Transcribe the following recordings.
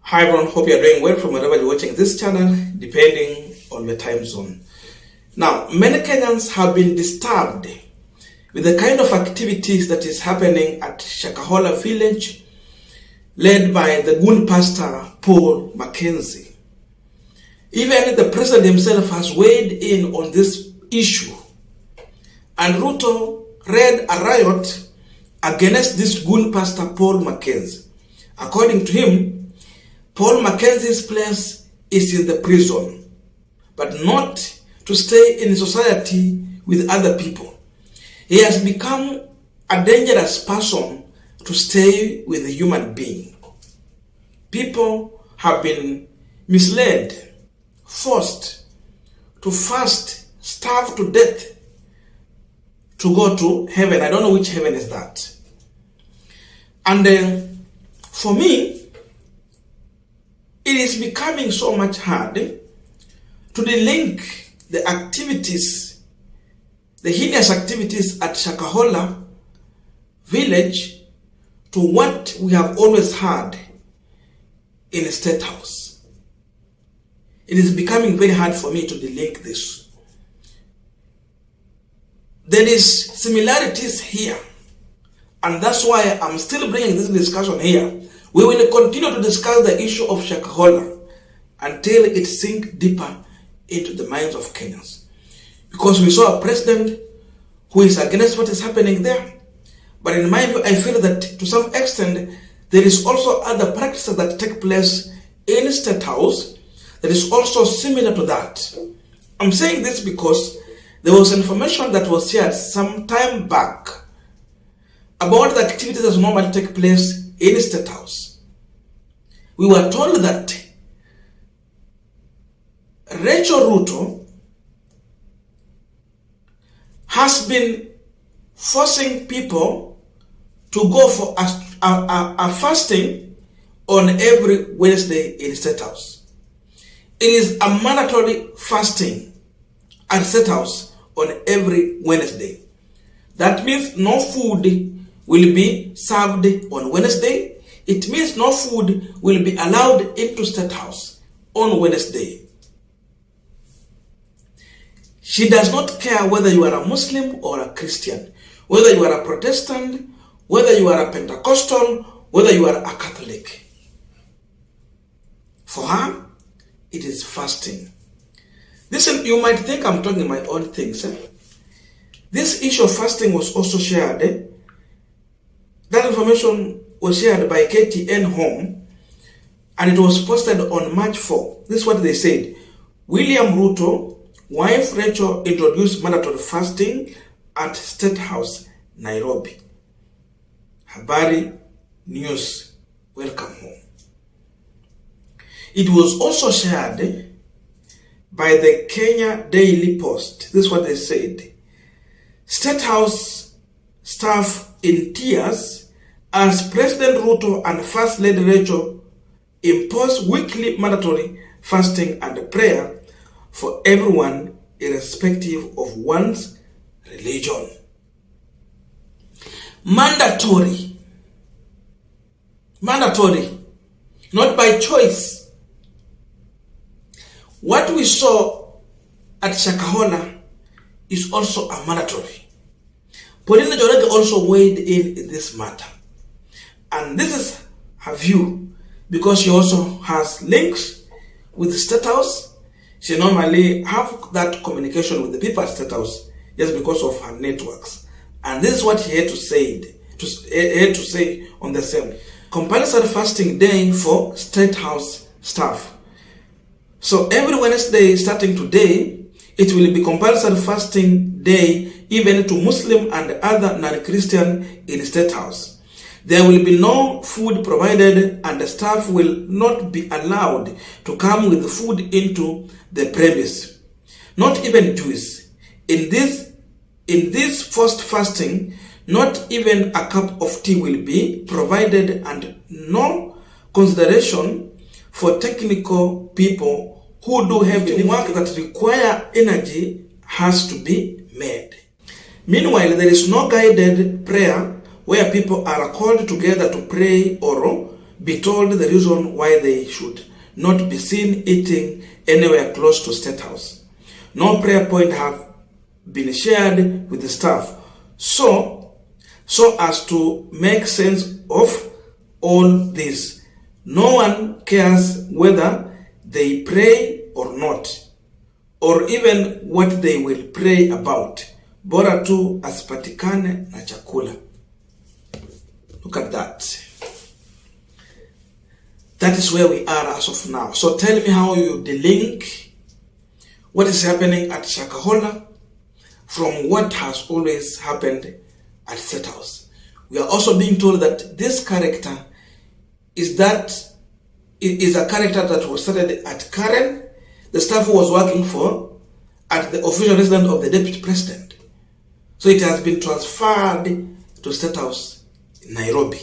Hi everyone, hope you are doing well from wherever you're watching this channel, depending on your time zone. Now, many Kenyans have been disturbed with the kind of activities that is happening at Shakahola village, led by the goon pastor Pst Mackenzie. Even the president himself has weighed in on this issue, and Ruto led a riot against this goon pastor Pst Mackenzie. According to him, Pst Mackenzie's place is in the prison, but not to stay in society with other people. He has become a dangerous person to stay with a human being. People have been misled, forced to fast, starve to death to go to heaven. I don't know which heaven is that. And for me, it is becoming so much hard to link the activities, the heinous activities at Shakahola village to what we have always had in the Statehouse. It is becoming very hard for me to link this. There is similarities here, and that's why I'm still bringing this discussion here. We will continue to discuss the issue of Shakahola until it sinks deeper into the minds of Kenyans. Because we saw a president who is against what is happening there. But in my view, I feel that to some extent, there is also other practices that take place in the Statehouse that is also similar to that. I'm saying this because there was information that was shared some time back about the activities that normally take place in the Statehouse. We were told that Ruto has been forcing people to go for a fasting on every Wednesday in the Statehouse. It is a mandatory fasting at the Statehouse on every Wednesday. That means no food will be served on Wednesday. It means no food will be allowed into Statehouse on Wednesday. She does not care whether you are a Muslim or a Christian, whether you are a Protestant, whether you are a Pentecostal, whether you are a Catholic. For her, it is fasting. Listen, you might think I'm talking my own things. This issue of fasting was also shared. That information was shared by KTN Home, and it was posted on March 4. This is what they said. William Ruto, wife Rachel introduced mandatory fasting at Statehouse, Nairobi. Habari News, welcome home. It was also shared by the Kenya Daily Post. This is what they said. Statehouse staff in tears as President Ruto and First Lady Rachel impose weekly mandatory fasting and prayer for everyone irrespective of one's religion. Mandatory. Mandatory. Not by choice. What we saw at Shakahola is also a mandatory. Pauline Njoroge also weighed in this matter. And this is her view because she also has links with the Statehouse. She normally have that communication with the people at Statehouse just because of her networks. And this is what he had to say on the same. Compulsory fasting day for Statehouse staff. So every Wednesday starting today, it will be compulsory fasting day even to Muslim and other non-Christian in the Statehouse. There will be no food provided and the staff will not be allowed to come with food into the premise. Not even Jews. In this first fasting, not even a cup of tea will be provided and no consideration for technical people who do heavy work that require energy has to be made. Meanwhile, there is no guided prayer where people are called together to pray or be told the reason why they should not be seen eating anywhere close to Statehouse. No prayer point have been shared with the staff so as to make sense of all this. No one cares whether they pray or not, or even what they will pray about. Bora tu asipatikane na chakula. Look at that. That is where we are as of now. So tell me how you delink what is happening at Shakahola from what has always happened at Statehouse. We are also being told that this character is a character that was started at Karen, the staff who was working for at the official residence of the deputy president. So it has been transferred to Statehouse in Nairobi.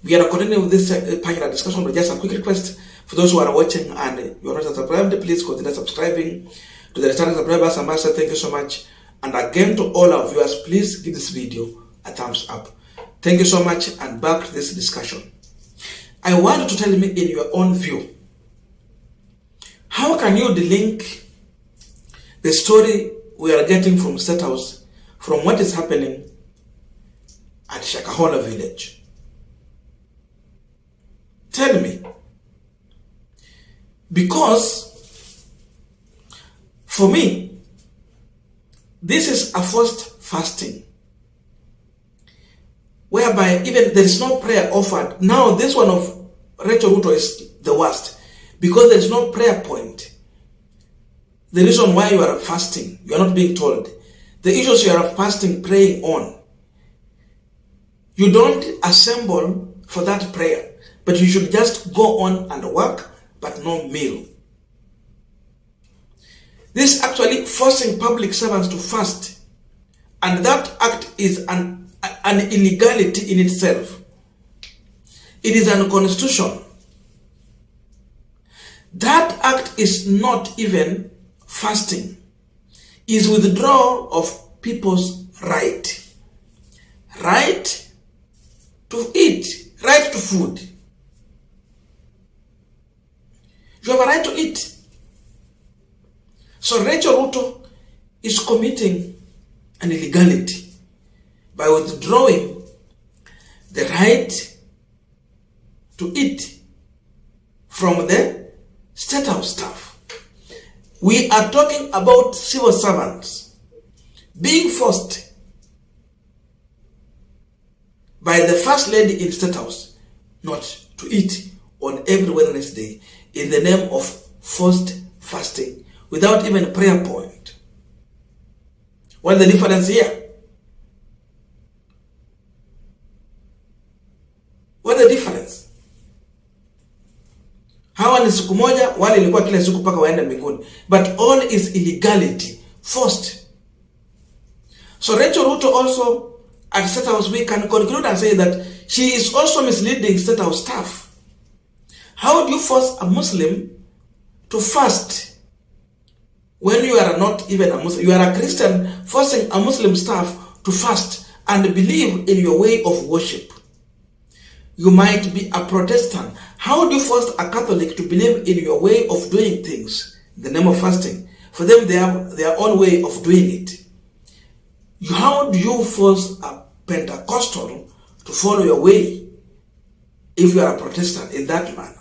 We are continuing with this panel discussion, but just a quick request for those who are watching and you are not subscribed, please consider subscribing to the returning subscribers. Ambassador, thank you so much. And again to all our viewers, please give this video a thumbs up. Thank you so much, and back to this discussion. I want you to tell me in your own view, how can you delink the story we are getting from Statehouse from what is happening at Shakahola village? Tell me. Because for me, this is a forced fasting, whereby even there is no prayer offered. Now this one of Rachel Ruto is the worst, because there is no prayer point. The reason why you are fasting, you are not being told. The issues you are fasting, praying on, you don't assemble for that prayer, but you should just go on and work, but no meal. This is actually forcing public servants to fast, and that act is an illegality in itself. It is unconstitutional. That act is not even fasting, is withdrawal of people's right to eat, right to food. You have a right to eat. So Rachel Ruto is committing an illegality by withdrawing the right to eat from the Statehouse staff. We are talking about civil servants being forced by the first lady in Statehouse not to eat on every Wednesday in the name of forced fasting without even a prayer point. What's the difference here? What's the difference? Hawa ni siku moja, wale ilikuwa kila siku paka waenda mbinguni. But all is illegality, forced. So Rachel Ruto also at Statehouse, we can conclude and say that she is also misleading Statehouse staff. How do you force a Muslim to fast when you are not even a Muslim? You are a Christian forcing a Muslim staff to fast and believe in your way of worship. You might be a Protestant. How do you force a Catholic to believe in your way of doing things in the name of fasting? For them, they have their own way of doing it. How do you force a Pentecostal to follow your way if you are a Protestant in that manner?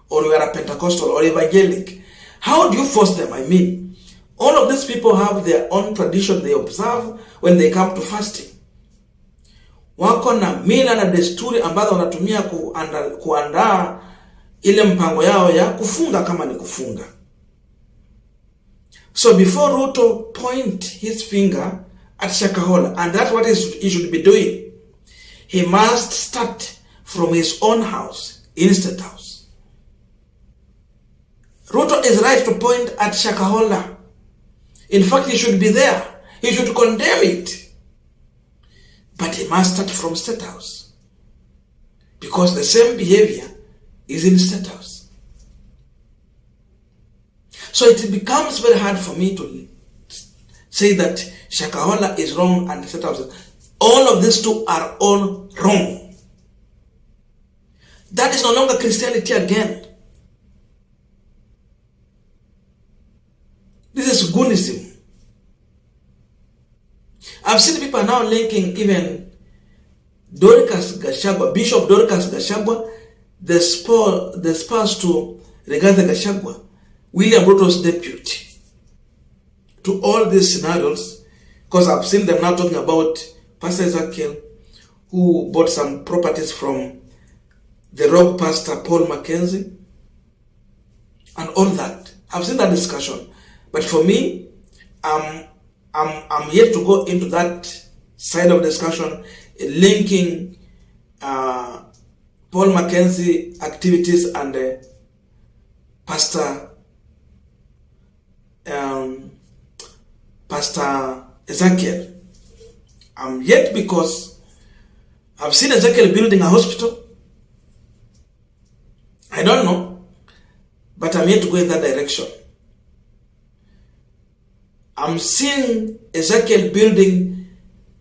Or you are a Pentecostal or evangelic? How do you force them? I mean, all of these people have their own tradition they observe when they come to fasting. Wako na mila na desturi ambazo wanatumia kuandaa ile mpango yao ya kufunga kama ni kufunga. So before Ruto point his finger at Shakahola, and that's what he should be doing, he must start from his own house in Statehouse. Ruto is right to point at Shakahola. In fact, he should be there. He should condemn it. But he must start from Statehouse, because the same behavior is in Statehouse. So it becomes very hard for me to say that Shakahola is wrong and Statehouse. All of these two are all wrong. That is no longer Christianity again. This is Goonism. I've seen people now linking even Dorcas Gachagua, Bishop Dorcas Gachagua, the spouse to Rigathi Gachagua, William Ruto's deputy, to all these scenarios, because I've seen them now talking about Pastor Ezekiel, who bought some properties from the rogue pastor Pst Mackenzie, and all that. I've seen that discussion, but for me, I'm yet to go into that side of discussion, linking Pst Mackenzie activities and Pastor Ezekiel. I'm yet, because I've seen Ezekiel building a hospital. I don't know, but I'm yet to go in that direction. I'm seeing Ezekiel building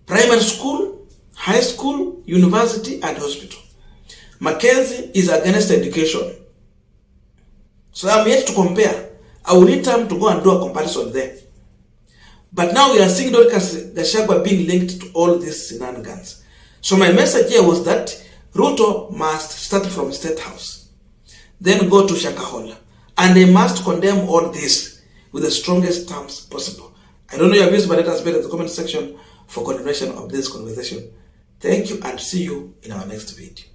primary school, high school, university, and hospital. Mackenzie is against education. So I'm yet to compare. I will need time to go and do a comparison there. But now we are seeing Dorcas Gachagua being linked to all these shenanigans. So my message here was that Ruto must start from Statehouse, then go to Shakahola, and they must condemn all this with the strongest terms possible. I don't know your views, but let us bet in the comment section for continuation of this conversation. Thank you, and see you in our next video.